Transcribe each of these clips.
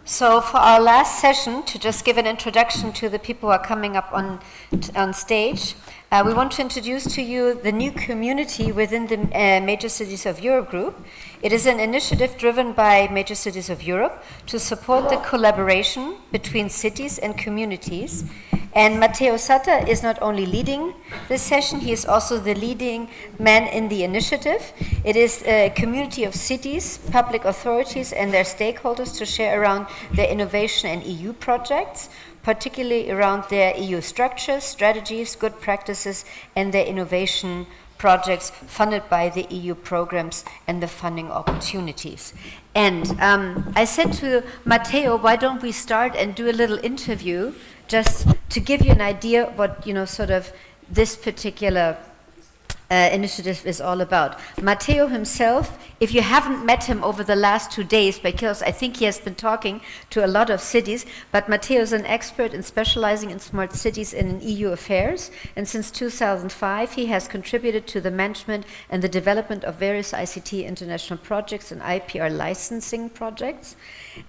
So for our last session, to just give an introduction to the people who are coming up on stage, we want to introduce to you the new community within the Major Cities of Europe group. It is an initiative driven by Major Cities of Europe to support the collaboration between cities and communities. And Matteo Satta is not only leading this session, he is also the leading man in the initiative. It is a community of cities, public authorities, and their stakeholders to share around their innovation and EU projects, particularly around their EU structures, strategies, good practices, and their innovation projects funded by the EU programs and the funding opportunities. And I said to Matteo, why don't we start and do a little interview just to give you an idea what, sort of this particular initiative is all about. Matteo himself, if you haven't met him over the last 2 days, because I think he has been talking to a lot of cities, but Matteo is an expert in specializing in smart cities and in EU affairs, and since 2005 he has contributed to the management and the development of various ICT international projects and IPR licensing projects.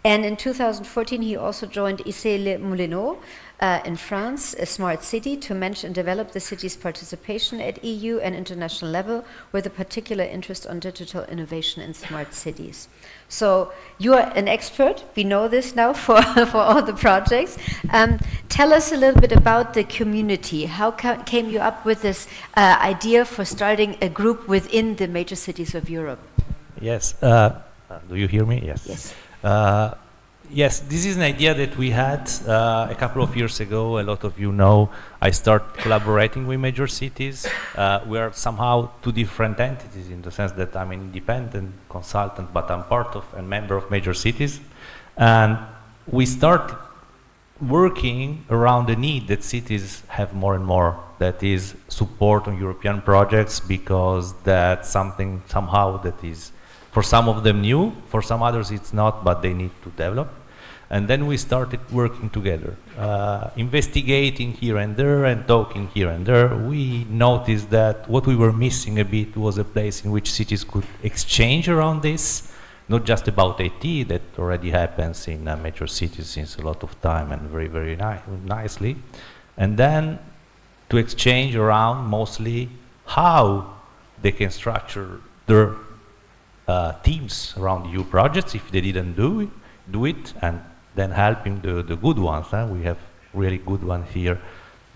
And in 2014 he also joined Issy-les-Moulineaux in France, a smart city, to manage and develop the city's participation at EU and international level with a particular interest on digital innovation in smart cities. So you are an expert, we know this now for all the projects. Tell us a little bit about the community. How came you up with this idea for starting a group within the Major Cities of Europe? Yes, do you hear me? Yes. Yes. Yes, this is an idea that we had a couple of years ago. A lot of you know I started collaborating with major cities. We are somehow two different entities in the sense that I'm an independent consultant, but I'm part of and member of major cities. And we started working around the need that cities have more and more, that is support on European projects, because that's something somehow that is for some of them new, for some others it's not, but they need to develop. And then we started working together, investigating here and there and talking here and there. We noticed that what we were missing a bit was a place in which cities could exchange around this, not just about IT, that already happens in major cities since a lot of time and very, very nicely. And then to exchange around mostly how they can structure their teams around EU projects if they didn't do it, and then helping the good ones. We have really good ones here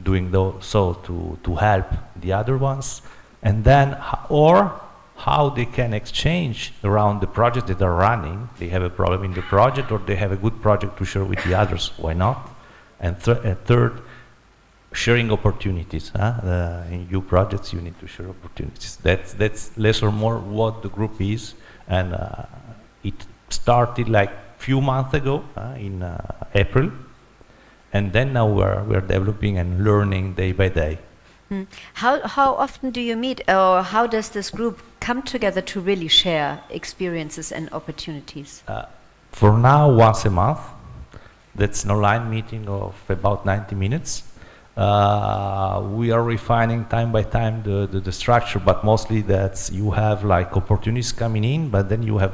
doing so to help the other ones, and then or how they can exchange around the projects that are running. They have a problem in the project, or they have a good project to share with the others. Why not? And third, sharing opportunities. In EU projects, you need to share opportunities. That's less or more what the group is, and it started like few months ago in April, and then now we're developing and learning day by day. How often do you meet, or how does this group come together to really share experiences and opportunities? For now, once a month. That's an online meeting of about 90 minutes. We are refining time by time the structure, but mostly that's you have like opportunities coming in, but then you have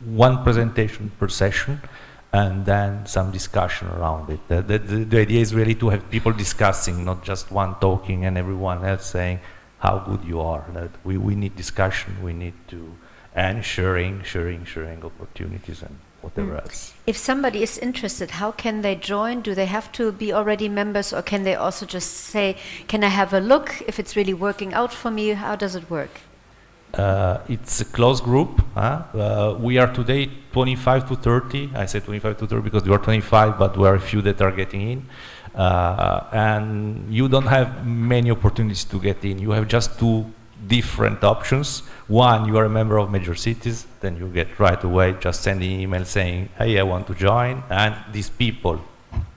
one presentation per session and then some discussion around it. The idea is really to have people discussing, not just one talking and everyone else saying how good you are. That we need discussion, we need to, and sharing opportunities and whatever else. If somebody is interested, how can they join? Do they have to be already members, or can they also just say, can I have a look if it's really working out for me? How does it work? It's a closed group. We are today 25 to 30. I say 25 to 30 because there are 25, but there are a few that are getting in. And you don't have many opportunities to get in. You have just two different options. One, you are a member of major cities, then you get right away just sending an email saying, hey, I want to join, and these people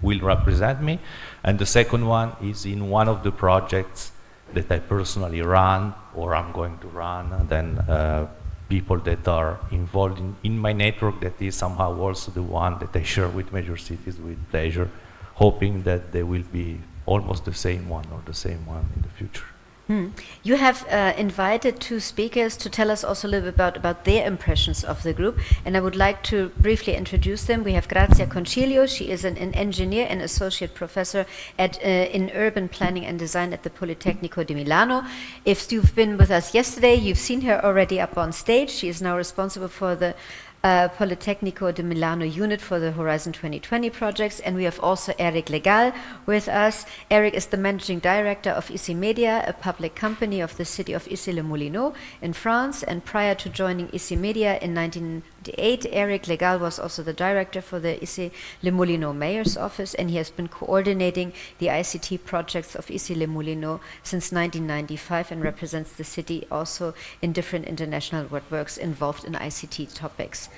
will represent me. And the second one is in one of the projects that I personally run or I'm going to run, and then people that are involved in my network that is somehow also the one that I share with major cities with pleasure, hoping that they will be almost the same one or the same one in the future. You have invited two speakers to tell us also a little bit about their impressions of the group, and I would like to briefly introduce them. We have Grazia Concilio. She is an engineer and associate professor in urban planning and design at the Politecnico di Milano. If you've been with us yesterday, you've seen her already up on stage. She is now responsible for the Politecnico di Milano unit for the Horizon 2020 projects, and we have also Eric Legal with us. Eric is the managing director of ICI Media, a public company of the city of Issy-les-Moulineaux in France, and prior to joining ICI Media in 1998, Eric Legal was also the director for the Issy-les-Moulineaux mayor's office, and he has been coordinating the ICT projects of Issy-les-Moulineaux since 1995 and represents the city also in different international works involved in ICT topics.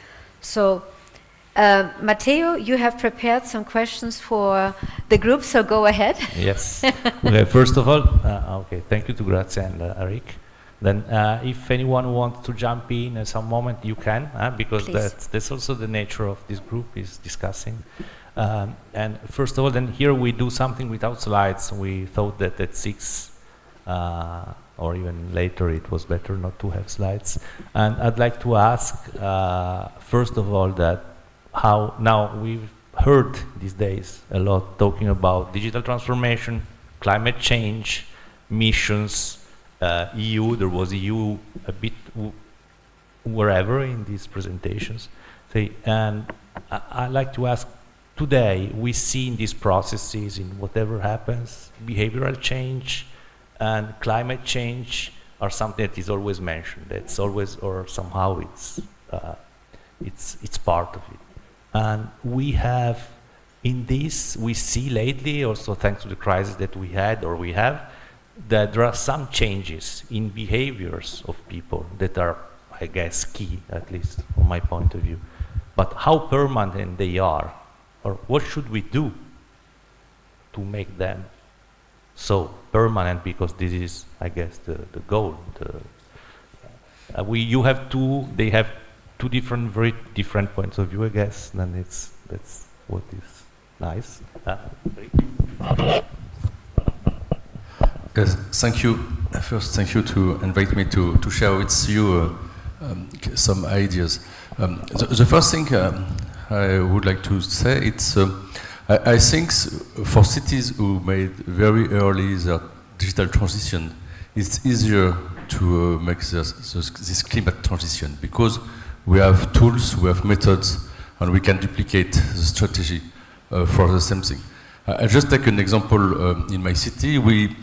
So, Matteo, you have prepared some questions for the group, so go ahead. Yes. Okay, first of all, okay, thank you to Grazia and Eric. Then, if anyone wants to jump in at some moment, you can, because that's also the nature of this group, is discussing. And first of all, then here we do something without slides. We thought that at 6 or even later it was better not to have slides. And I'd like to ask, first of all, that how now we've heard these days a lot talking about digital transformation, climate change, missions, EU. There was EU a bit wherever in these presentations. And I'd like to ask, today we see in these processes, in whatever happens, behavioral change and climate change are something that is always mentioned. It's always, or somehow it's part of it. And we have, in this, we see lately, also thanks to the crisis that we had or we have, that there are some changes in behaviors of people that are, I guess, key, at least from my point of view. But how permanent they are, or what should we do to make them so permanent, because this is, I guess, the goal. You have two, they have two different, very different points of view, I guess, and that's what is nice. Yes, thank you. First, thank you to invite me to share with you some ideas. The first thing I would like to say, it's I think for cities who made very early their digital transition, it's easier to make this climate transition, because we have tools, we have methods, and we can duplicate the strategy for the same thing. I just take an example. In my city, we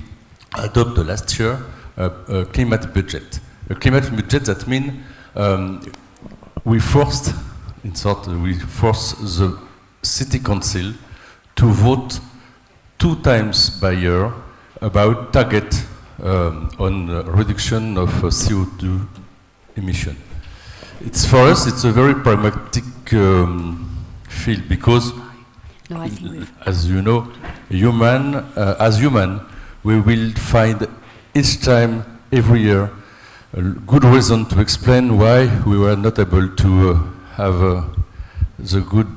adopted last year a climate budget. A climate budget, that means we forced the city council to vote 2 times by year about target on reduction of CO2 emission. For us, it's a very pragmatic field, because, as you know, as human, we will find each time, every year, a good reason to explain why we were not able to have the good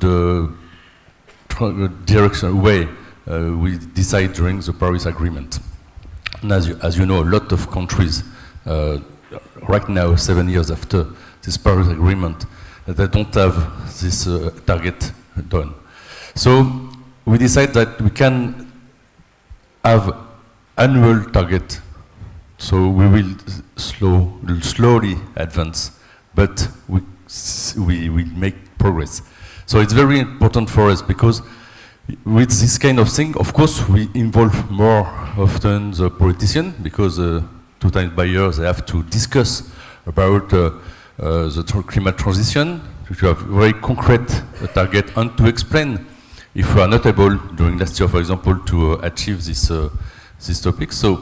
direction way we decide during the Paris Agreement. And as you know, a lot of countries right now, 7 years after this Paris Agreement, they don't have this target done. So we decide that we can have annual target. So we will slowly advance, but we will make progress. So it's very important for us, because with this kind of thing, of course, we involve more often the politician, because 2 times by year they have to discuss about the climate transition, to have very concrete target, and to explain if we are not able, during last year, for example, to achieve this topic. So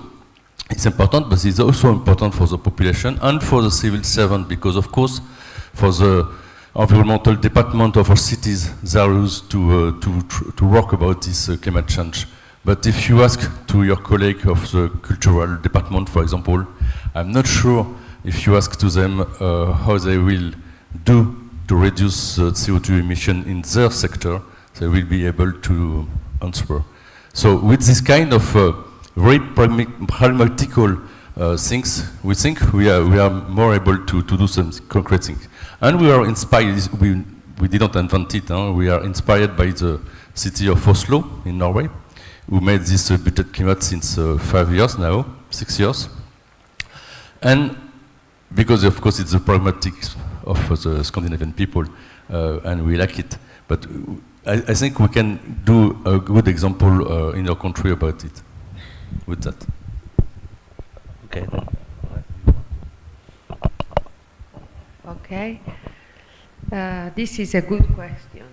it's important, but it's also important for the population and for the civil servant, because, of course, for the environmental department of our cities, they are used to work about this climate change. But if you ask to your colleague of the cultural department, for example, I'm not sure if you ask to them how they will do to reduce CO2 emission in their sector, they will be able to answer. So with this kind of very pragmatical things, we think we are more able to do some concrete things. And we are inspired, we didn't invent it, we are inspired by the city of Oslo in Norway, who made this budget climate since 5 years now, 6 years. And because of course it's the pragmatics of the Scandinavian people, and we like it. But I think we can do a good example in our country about it, with that. Okay. Okay. This is a good question,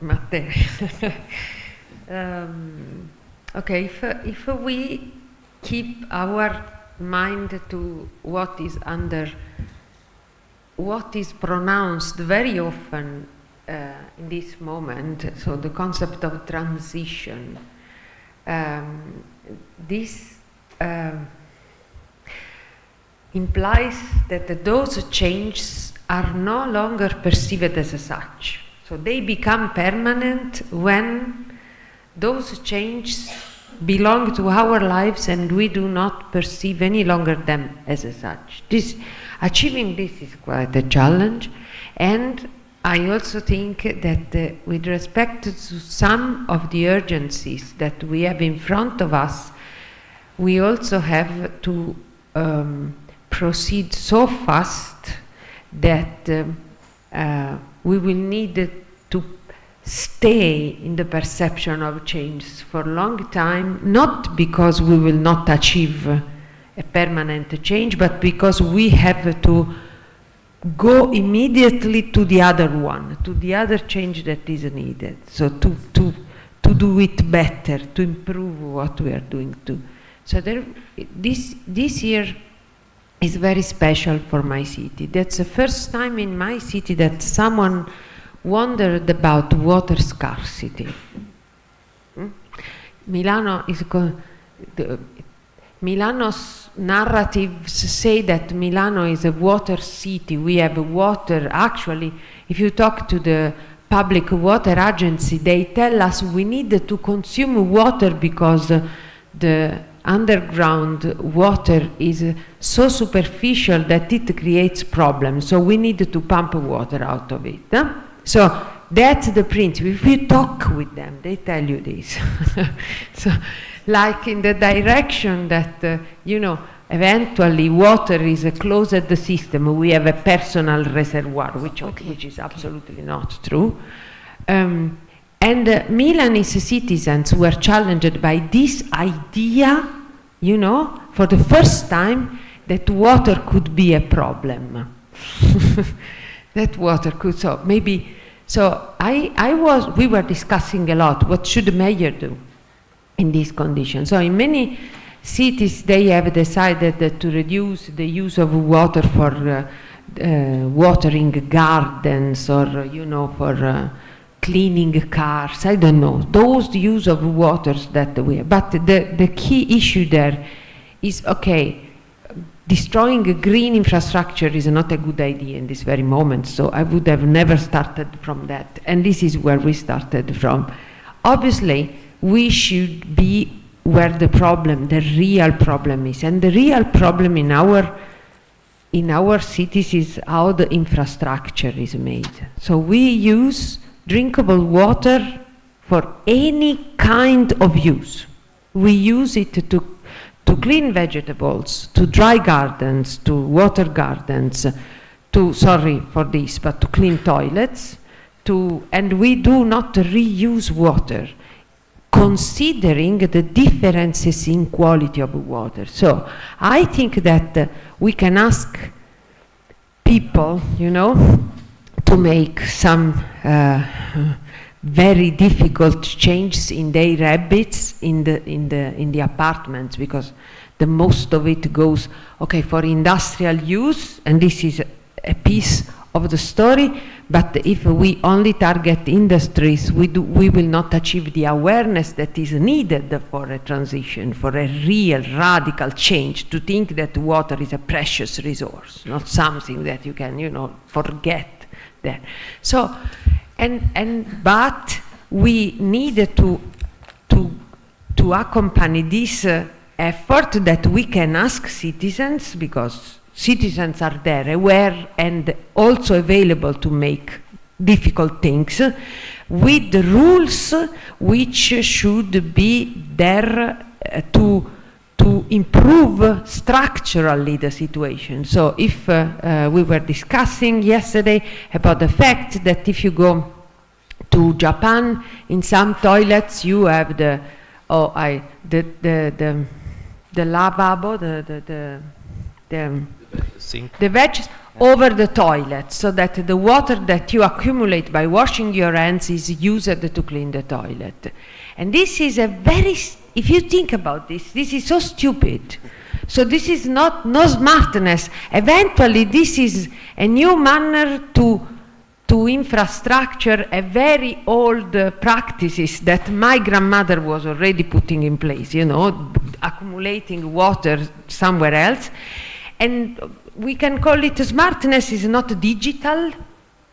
Matteo. Okay, if we keep our mind to what is pronounced very often in this moment, so the concept of transition, this implies that those changes are no longer perceived as such. So they become permanent when those changes belong to our lives and we do not perceive any longer them as such. Achieving this is quite a challenge, and I also think that with respect to some of the urgencies that we have in front of us, we also have to proceed so fast that we will need to stay in the perception of change for a long time, not because we will not achieve a permanent change, but because we have to go immediately to the other one, to the other change that is needed. So to do it better, to improve what we are doing too. So this year is very special for my city. That's the first time in my city that someone wondered about water scarcity. Milano's narratives say that Milano is a water city. We have water. Actually, if you talk to the public water agency, they tell us we need to consume water because the underground water is so superficial that it creates problems. So we need to pump water out of it. So that's the principle. If you talk with them, they tell you this. So, like in the direction that, eventually water is a closed system. We have a personal reservoir, which is absolutely not true. And Milanese citizens were challenged by this idea, for the first time, that water could be a problem. That water could, we were discussing a lot, what should the mayor do in these conditions? So in many cities, they have decided to reduce the use of water for watering gardens or, for cleaning cars. I don't know. Those use of waters that we have. But the key issue there is, okay, destroying green infrastructure is not a good idea in this very moment. So I would have never started from that. And this is where we started from. Obviously, we should be where the real problem is. And the real problem in our cities is how the infrastructure is made. So we use drinkable water for any kind of use. We use it to clean vegetables, to dry gardens, to water gardens, to clean toilets, and we do not reuse water, considering the differences in quality of water. So I think that we can ask people, to make some very difficult changes in their habits in the apartments, because the most of it goes, okay, for industrial use, and this is a piece of the story. But if we only target industries, we will not achieve the awareness that is needed for a transition, for a real radical change, to think that water is a precious resource, not something that you can, forget there. So, but we need to accompany this effort that we can ask citizens, because citizens are there, aware and also available to make difficult things, with the rules which should be there to improve structurally the situation. So if we were discussing yesterday about the fact that if you go to Japan, in some toilets you have the lavabo, Sink. the veg over the toilet, so that the water that you accumulate by washing your hands is used to clean the toilet. And this is a very, if you think about this, this is so stupid. So this is no smartness. Eventually, this is a new manner to infrastructure a very old practices that my grandmother was already putting in place, you know, accumulating water somewhere else. And we can call it smartness. Is not digital,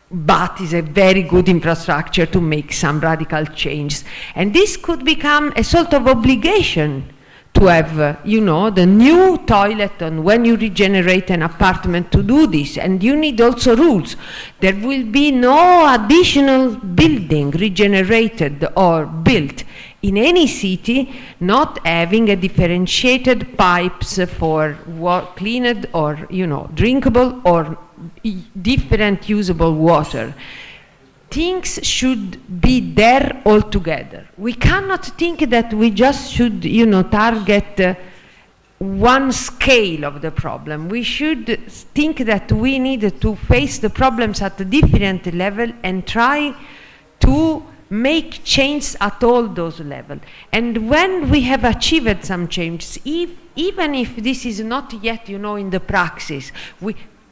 but is a very good infrastructure to make some radical changes. And this could become a sort of obligation to have, you know, the new toilet, and when you regenerate an apartment to do this. And you need also rules. There will be no additional building regenerated or built in any city not having a differentiated pipes for cleaned or, you know, drinkable or different usable water. Things should be there altogether. We cannot think that we just should, you know, target one scale of the problem. We should think that we need to face the problems at a different level and try to make change at all those levels. And when we have achieved some changes, even if this is not yet, you know, in the praxis,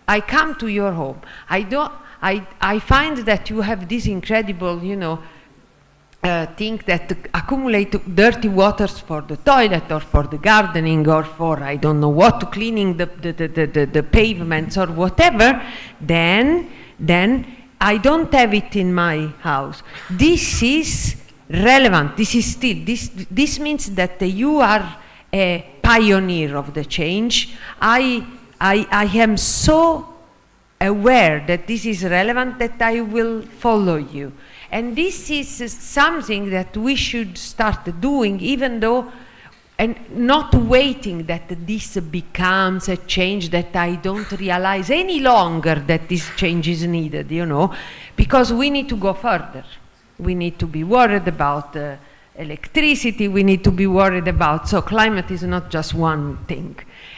I come to your home. I find that you have this incredible, you know, thing that accumulate dirty waters for the toilet or for the gardening or for, I don't know what, to cleaning the pavements or whatever, then I don't have it in my house. This is relevant. This is still, this means that you are a pioneer of the change. I am so aware that this is relevant that I will follow you. And this is something that we should start doing, even though, and not waiting that this becomes a change that I don't realize any longer that this change is needed, you know, because we need to go further. We need to be worried about electricity, we need to be worried about, so climate is not just one thing.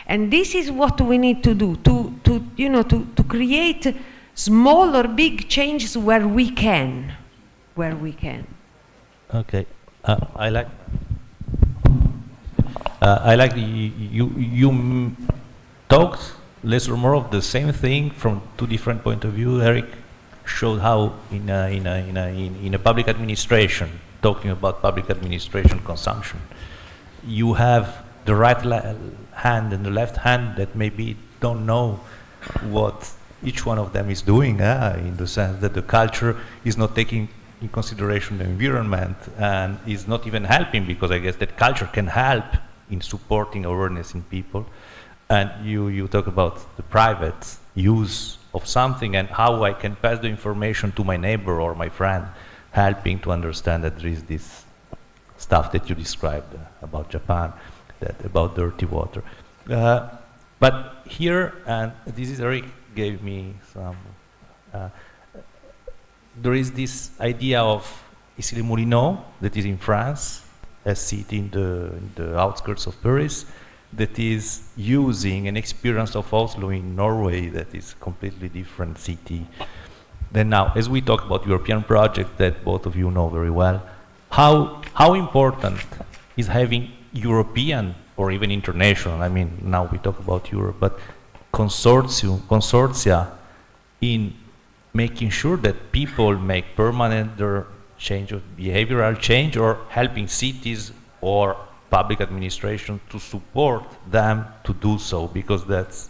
And this is what we need to do, to create small or big changes where we can. Okay, I like you talked less or more of the same thing from two different points of view. Eric showed how in a public administration, talking about public administration consumption, you have the right hand and the left hand that maybe don't know what each one of them is doing, in the sense that the culture is not taking in consideration the environment and is not even helping, because I guess that culture can help in supporting awareness in people. And you talk about the private use of something and how I can pass the information to my neighbor or my friend, helping to understand that there is this stuff that you described about Japan, that about dirty water. But here, and this is Eric gave me some, there is this idea of Issy-les-Moulineaux, that is in France, a city in the outskirts of Paris, that is using an experience of Oslo in Norway that is completely different city. Then now, as we talk about European project that both of you know very well, how important is having European or even international, I mean, now we talk about Europe, but consortia in making sure that people make permanent their change of behavioral change, or helping cities or public administration to support them to do so, because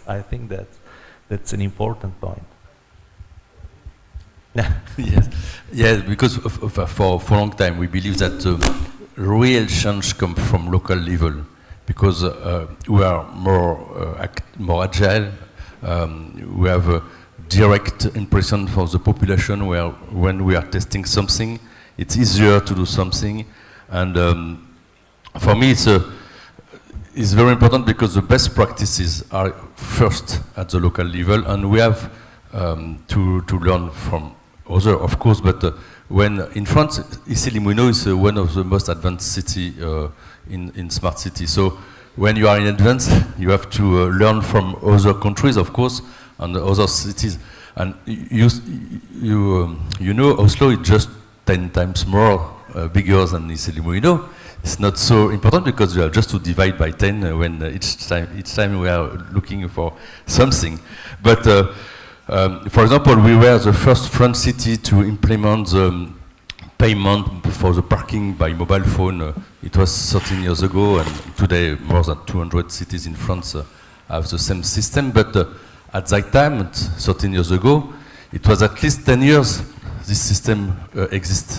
I think that's an important point. Yes, because for a long time we believe that real change comes from local level. because we are more agile. We have a direct impression for the population where when we are testing something, it's easier to do something. And for me, it's very important because the best practices are first at the local level, and we have to learn from others, of course, but when in France, Issy-les-Moulineaux is one of the most advanced city in smart city. So when you are in advance, you have to learn from other countries, of course, and other cities. And you know, Oslo is just 10 times more bigger than Issy-les-Moulineaux. It's not so important because we have just to divide by 10 when each time we are looking for something. But for example, we were the first French city to implement the payment for the parking by mobile phone. It was 13 years ago, and today more than 200 cities in France have the same system. But at that time, 13 years ago, it was at least 10 years this system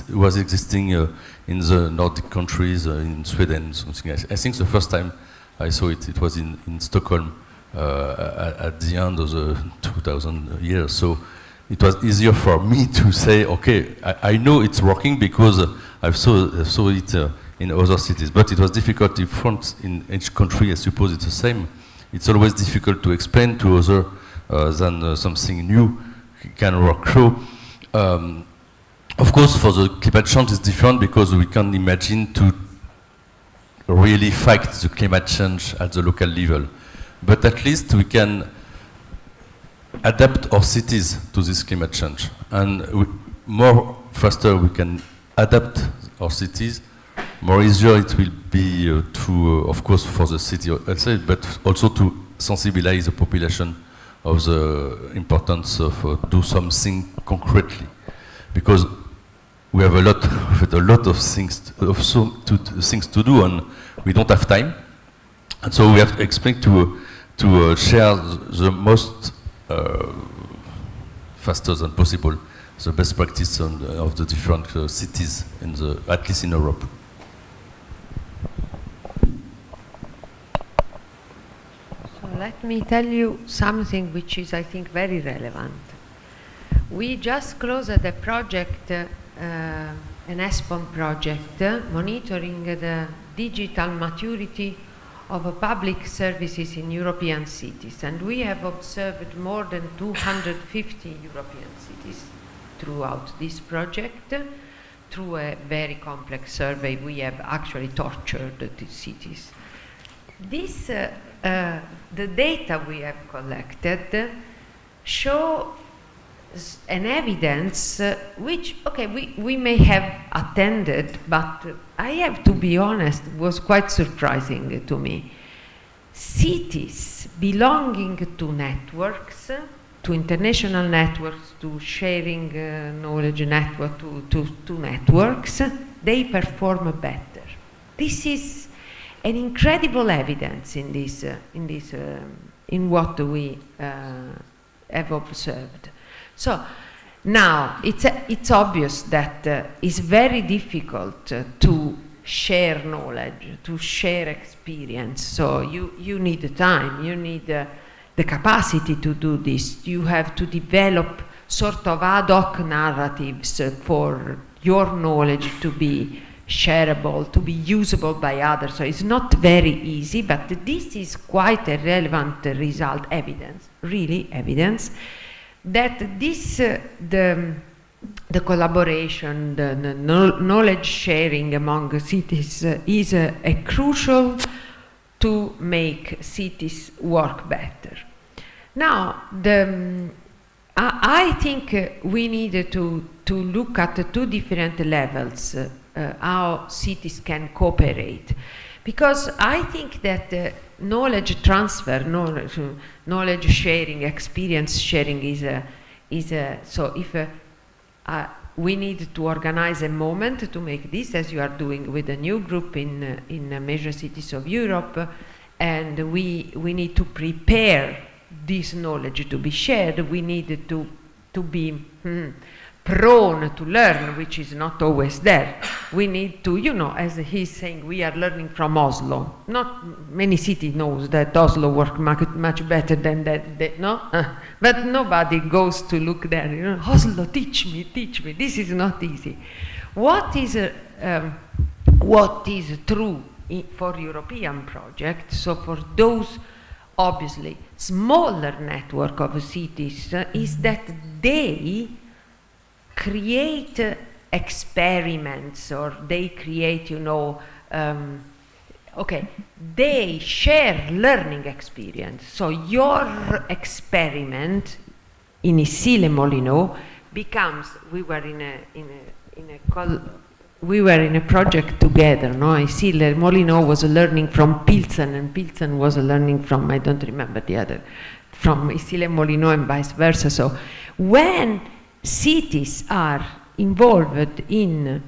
was existing in the Nordic countries, in Sweden, something. I think the first time I saw it, it was in Stockholm at the end of the 2000 years. So it was easier for me to say, okay, I know it's working because I saw it in other cities. But it was difficult in France, in each country, I suppose it's the same. It's always difficult to explain to others than something new can work. So, of course, for the climate change, it's different because we can imagine to really fight the climate change at the local level. But at least we can adapt our cities to this climate change. And more faster we can adapt our cities, more easier it will be to, of course, for the city outside, but also to sensibilize the population of the importance of do something concretely. Because we have a lot of things to do, and we don't have time. And so we have to expect to share the most faster than possible the best practice of the different cities at least in Europe. So let me tell you something which is, I think, very relevant. We just closed a project, an ESPON project, monitoring the digital maturity of public services in European cities. And we have observed more than 250 European cities throughout this project. Through a very complex survey, we have actually tortured the cities. This, the data we have collected show an evidence which, okay, we may have attended, but I have to be honest, was quite surprising to me. Cities belonging to networks, to international networks, to sharing knowledge network, to networks, they perform better. This is an incredible evidence in what we have observed. So now it's obvious that it's very difficult to share knowledge, to share experience. So you need the time, you need the capacity to do this. You have to develop sort of ad hoc narratives for your knowledge to be shareable, to be usable by others. So it's not very easy, but this is quite a relevant result, evidence, really evidence, that this, the collaboration, the knowledge sharing among cities is a crucial to make cities work better. Now, I think we need to look at the two different levels, how cities can cooperate. Because I think that knowledge transfer, knowledge sharing, experience sharing is so if we need to organize a moment to make this, as you are doing with a new group in major cities of Europe, and we need to prepare this knowledge to be shared. We need to be prone to learn, which is not always there. We need to, you know, as he's saying, we are learning from Oslo. Not many cities knows that Oslo works much better than that no? But nobody goes to look there, you know, Oslo, teach me. This is not easy. What is true for European projects, so for those obviously smaller network of cities, is that they create experiments, or they create, you know, they share learning experience. So your experiment in Issy Molino becomes, we were in a project together, no? Issy Molino was learning from Pilsen, and Pilsen was learning from, I don't remember the other, from Issy Molino and vice versa. So when cities are involved in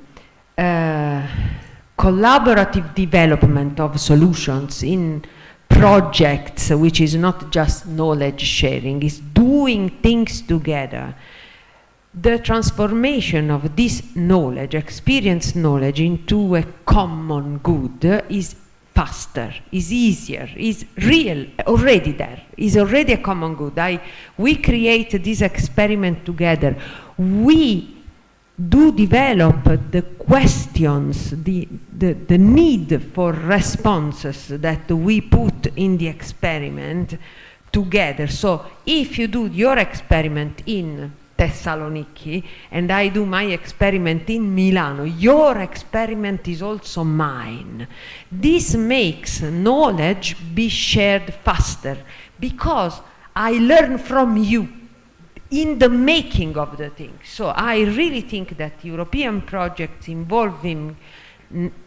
collaborative development of solutions, in projects, which is not just knowledge sharing, is doing things together, the transformation of this knowledge, experience knowledge, into a common good is faster, is easier, is real, already there, is already a common good. We create this experiment together. We do develop the questions, the need for responses that we put in the experiment together. So if you do your experiment in Thessaloniki and I do my experiment in Milano, your experiment is also mine. This makes knowledge be shared faster because I learn from you in the making of the thing. So I really think that European projects involving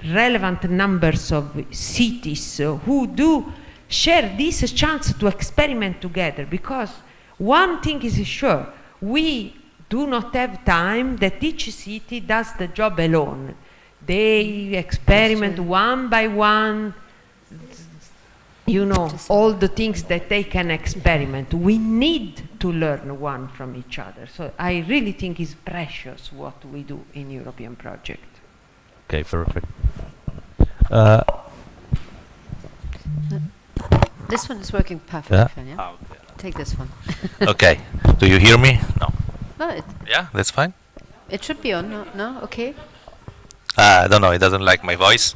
relevant numbers of cities who do share this chance to experiment together, because one thing is sure, we do not have time that each city does the job alone. They experiment one by one, you know, all the things that they can experiment. We need to learn one from each other. So I really think it's precious what we do in European project. Okay, perfect. This one is working perfectly Yeah? fine, yeah? Ah, okay. Take this one. Okay. Do you hear me? No. No, Yeah, that's fine. it should be on, no? Okay. I don't know. It doesn't like my voice.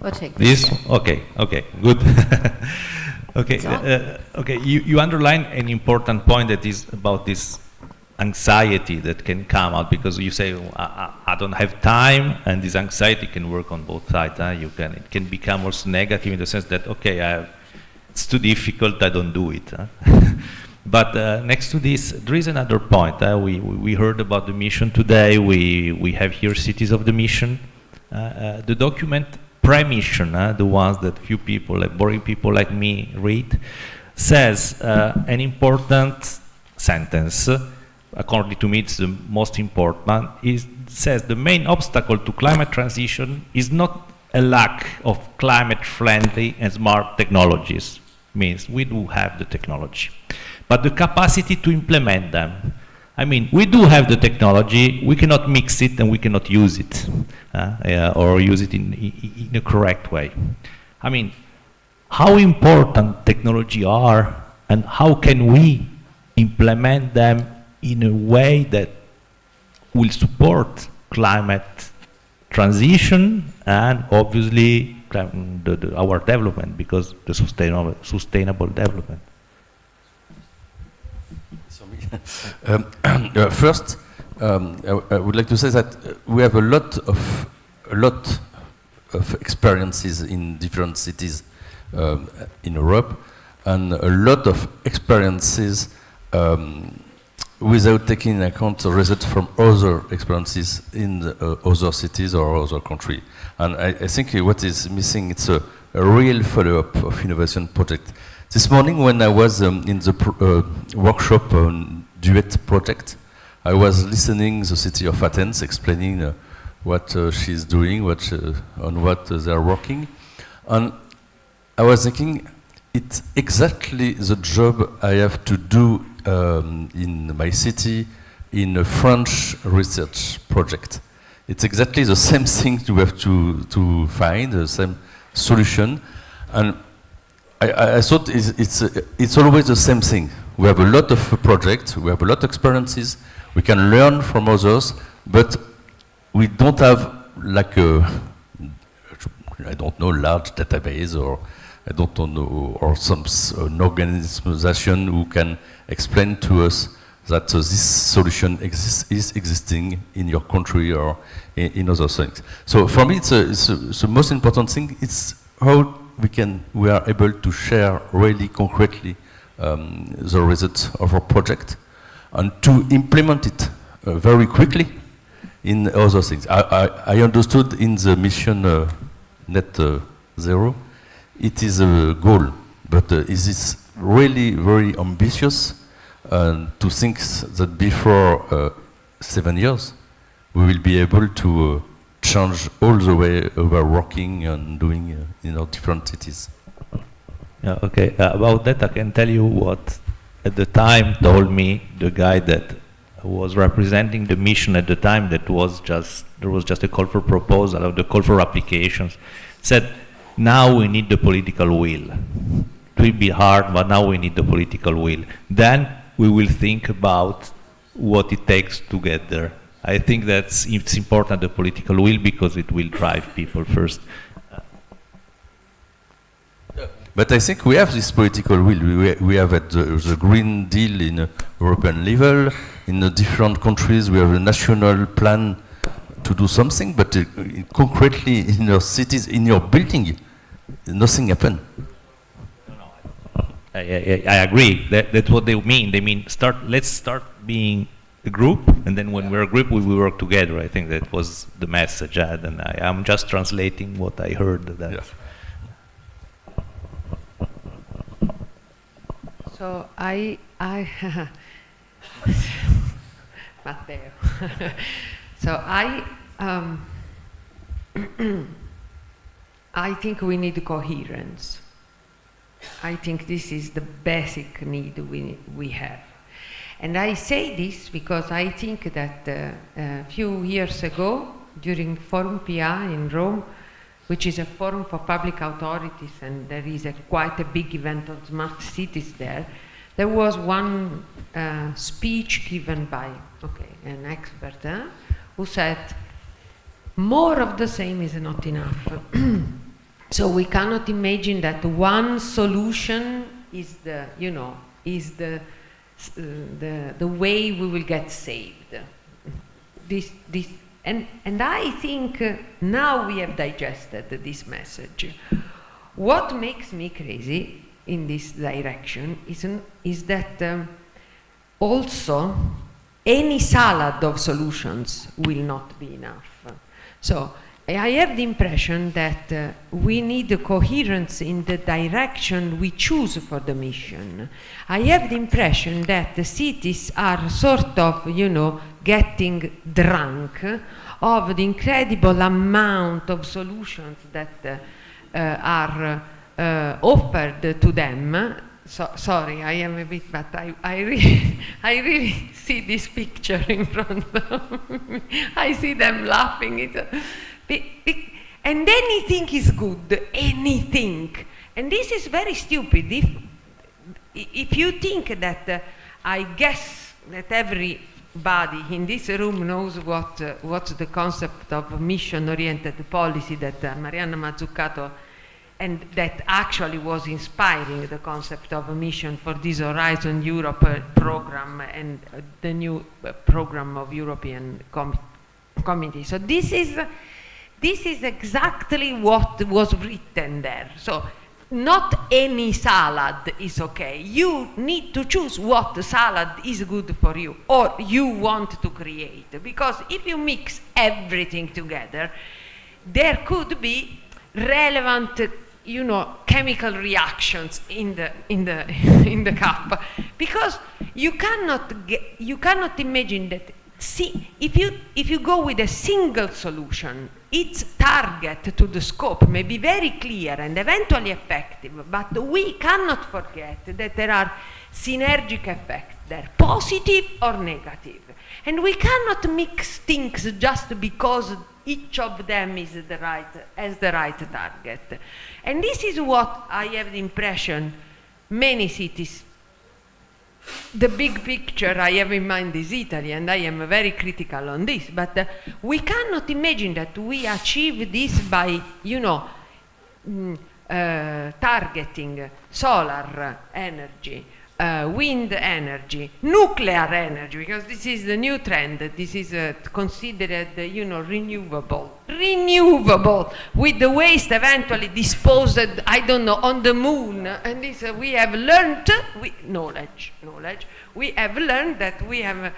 We'll take This? Okay, good. Okay, It's on. okay. You underline an important point that is about this anxiety that can come out, because you say, I don't have time, and this anxiety can work on both sides. It can become also negative in the sense that, okay, it's too difficult, I don't do it. But next to this, there is another point. We heard about the mission today. We have here cities of the mission. The document pre-mission, the ones that few people, like boring people like me, read, says an important sentence. According to me, it's the most important. It says the main obstacle to climate transition is not a lack of climate-friendly and smart technologies. Means we do have the technology, but the capacity to implement them. I mean, we do have the technology, we cannot mix it and we cannot use it, or use it in a correct way. I mean, how important technology are, and how can we implement them in a way that will support climate transition and obviously our development, because the sustainable development. First, I would like to say that we have a lot of experiences in different cities in Europe, and a lot of experiences without taking into account the results from other experiences in the, other cities or other countries. And I think what is missing, it's a real follow-up of innovation project. This morning when I was in the workshop on Duet project, I was listening the city of Athens explaining what she's doing, on what they're working. And I was thinking, it's exactly the job I have to do in my city in a French research project. It's exactly the same thing you have to find, the same solution. And I thought it's always the same thing. We have a lot of projects, we have a lot of experiences, we can learn from others, but we don't have like a, I don't know, large database, or I don't know, or an organization who can explain to us that this solution is existing in your country or in other things. So for me, it's the most important thing. It's how we are able to share really concretely the results of our project and to implement it very quickly in other things. I understood in the mission net zero, it is a goal, but is it really very ambitious to think that before 7 years we will be able to change all the way we are working and doing in our different cities? Yeah, okay. About that, I can tell you what at the time told me the guy that was representing the mission at the time. That was there was just a call for proposal or the call for applications. Said, now we need the political will. It will be hard, but now we need the political will. Then we will think about what it takes to get there. I think it's important, the political will, because it will drive people first. But I think we have this political will. We have at the Green Deal in European level. In the different countries, we have a national plan to do something, but concretely in your cities, in your building, nothing happened. I agree. That's what they mean. They mean let's start being a group, and then when we're a group, we will work together. I think that was the message, and I'm just translating what I heard. That. Yeah. So I Matteo. So I think we need coherence. I think this is the basic need we have. And I say this because I think that a few years ago, during Forum PA in Rome, which is a forum for public authorities, and there is quite a big event on smart cities there, there was one speech given by an expert who said, more of the same is not enough. So we cannot imagine that one solution is the way we will get saved. And I think now we have digested this message. What makes me crazy in this direction is that also any salad of solutions will not be enough. So I have the impression that we need a coherence in the direction we choose for the mission. I have the impression that the cities are sort of, getting drunk of the incredible amount of solutions that are offered to them. So, sorry, I am a bit, but I really see this picture in front of me. I see them laughing. And anything is good, anything. And this is very stupid. If you think that, I guess that everybody in this room knows what's the concept of mission-oriented policy that Marianna Mazzucato, and that actually was inspiring the concept of a mission for this Horizon Europe program and the new program of European Committee. So this is exactly what was written there. So not any salad is okay. You need to choose what salad is good for you or you want to create. Because if you mix everything together, there could be relevant, chemical reactions in the cup. Because you cannot imagine that. See, if you go with a single solution, its target to the scope may be very clear and eventually effective, but we cannot forget that there are synergic effects there, positive or negative. And we cannot mix things just because each of them has the right target. And this is what I have the impression many cities. The big picture I have in mind is Italy, and I am very critical on this, but we cannot imagine that we achieve this by, targeting solar energy, wind energy, nuclear energy, because this is the new trend. This is considered, renewable, with the waste eventually disposed, I don't know, on the moon. And this we have learned, knowledge. We have learned that we have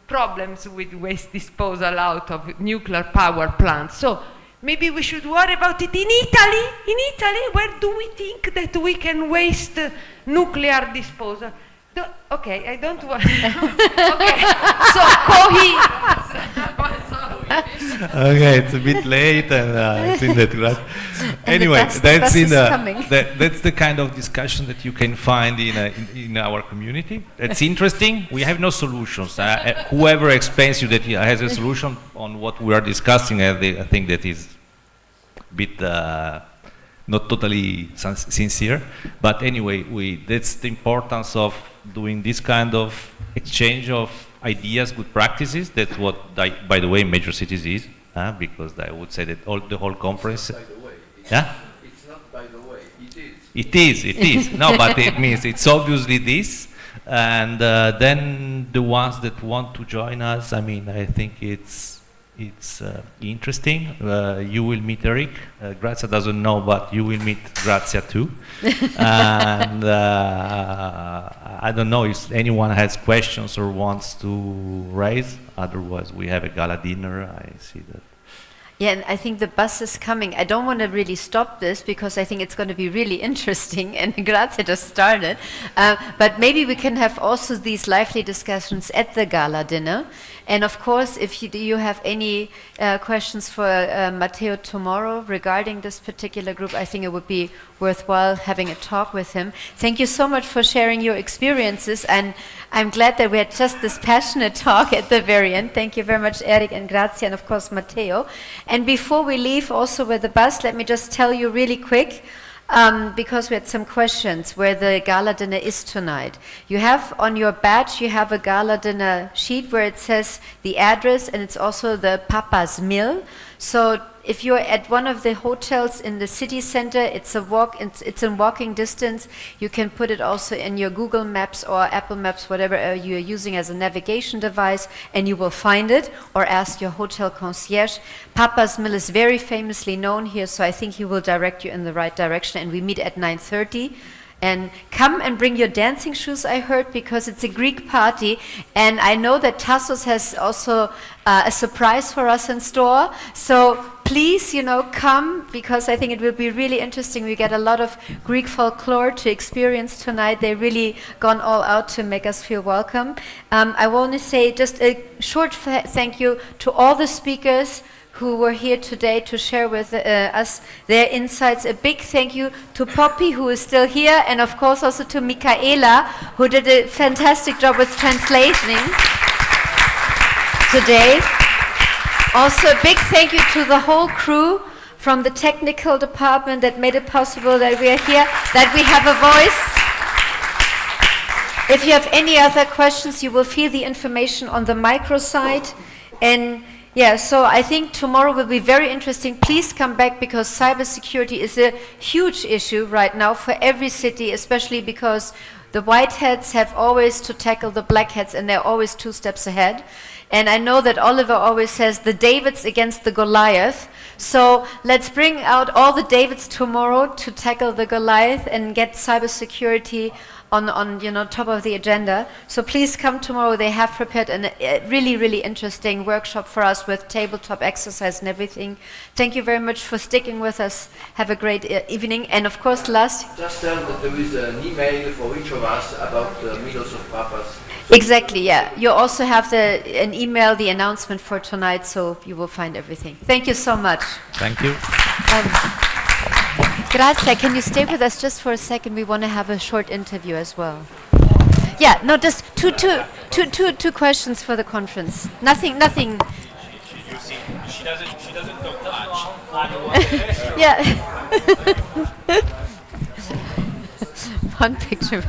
problems with waste disposal out of nuclear power plants. So maybe we should worry about it in Italy. In Italy, where do we think that we can waste nuclear disposal? Okay, I don't want. Okay, so Okay, it's a bit late, and it's in that class. Anyway, that's the kind of discussion that you can find in our community. It's interesting. We have no solutions. Whoever explains you that he has a solution on what we are discussing, I think that is a bit not totally sincere. But anyway, that's the importance of doing this kind of exchange of ideas, good practices. That's what, by the way, major cities is, because I would say that the whole conference. By the way, it's not by the way, it It is. is. No, but it means it's obviously this. And then the ones that want to join us, I mean, I think it's interesting. You will meet Eric. Grazia doesn't know, but you will meet Grazia too. And I don't know if anyone has questions or wants to raise. Otherwise, we have a gala dinner. I see that. Yeah, and I think the bus is coming. I don't want to really stop this because I think it's going to be really interesting, and Grazia just started. But maybe we can have also these lively discussions at the gala dinner. And of course, if you have any questions for Matteo tomorrow regarding this particular group, I think it would be worthwhile having a talk with him. Thank you so much for sharing your experiences, and I'm glad that we had just this passionate talk at the very end. Thank you very much, Eric and Grazia, and of course, Matteo. And before we leave also with the bus, let me just tell you really quick, because we had some questions, where the gala dinner is tonight. You have on your badge, you have a gala dinner sheet where it says the address, and it's also the Papa's Mill. So if you're at one of the hotels in the city center, it's in walking distance. You can put it also in your Google Maps or Apple Maps, whatever you're using as a navigation device, and you will find it, or ask your hotel concierge. Papa's Mill is very famously known here, so I think he will direct you in the right direction, and we meet at 9:30. And come and bring your dancing shoes, I heard, because it's a Greek party. And I know that Tassos has also a surprise for us in store. So please, come, because I think it will be really interesting. We get a lot of Greek folklore to experience tonight. They really gone all out to make us feel welcome. I want to say just a short thank you to all the speakers who were here today to share with us their insights. A big thank you to Poppy, who is still here, and of course also to Michaela, who did a fantastic job with translating today. Also a big thank you to the whole crew from the technical department that made it possible that we are here, that we have a voice. If you have any other questions, you will feel the information on the microsite. And yeah, so I think tomorrow will be very interesting. Please come back, because cybersecurity is a huge issue right now for every city, especially because the whiteheads have always to tackle the blackheads, and they're always 2 steps ahead. And I know that Oliver always says the Davids against the Goliath. So let's bring out all the Davids tomorrow to tackle the Goliath and get cybersecurity on top of the agenda. So please come tomorrow. They have prepared a really, really interesting workshop for us with tabletop exercise and everything. Thank you very much for sticking with us. Have a great evening. And of course, last... Just tell that there is an email for each of us about the Meadows of Papas. Exactly, yeah. You also have an email, the announcement for tonight, so you will find everything. Thank you so much. Thank you. Grazie. Can you stay with us just for a second? We want to have a short interview as well. Yeah, no, just two questions for the conference. Nothing. You see, she doesn't talk much. Yeah. One picture.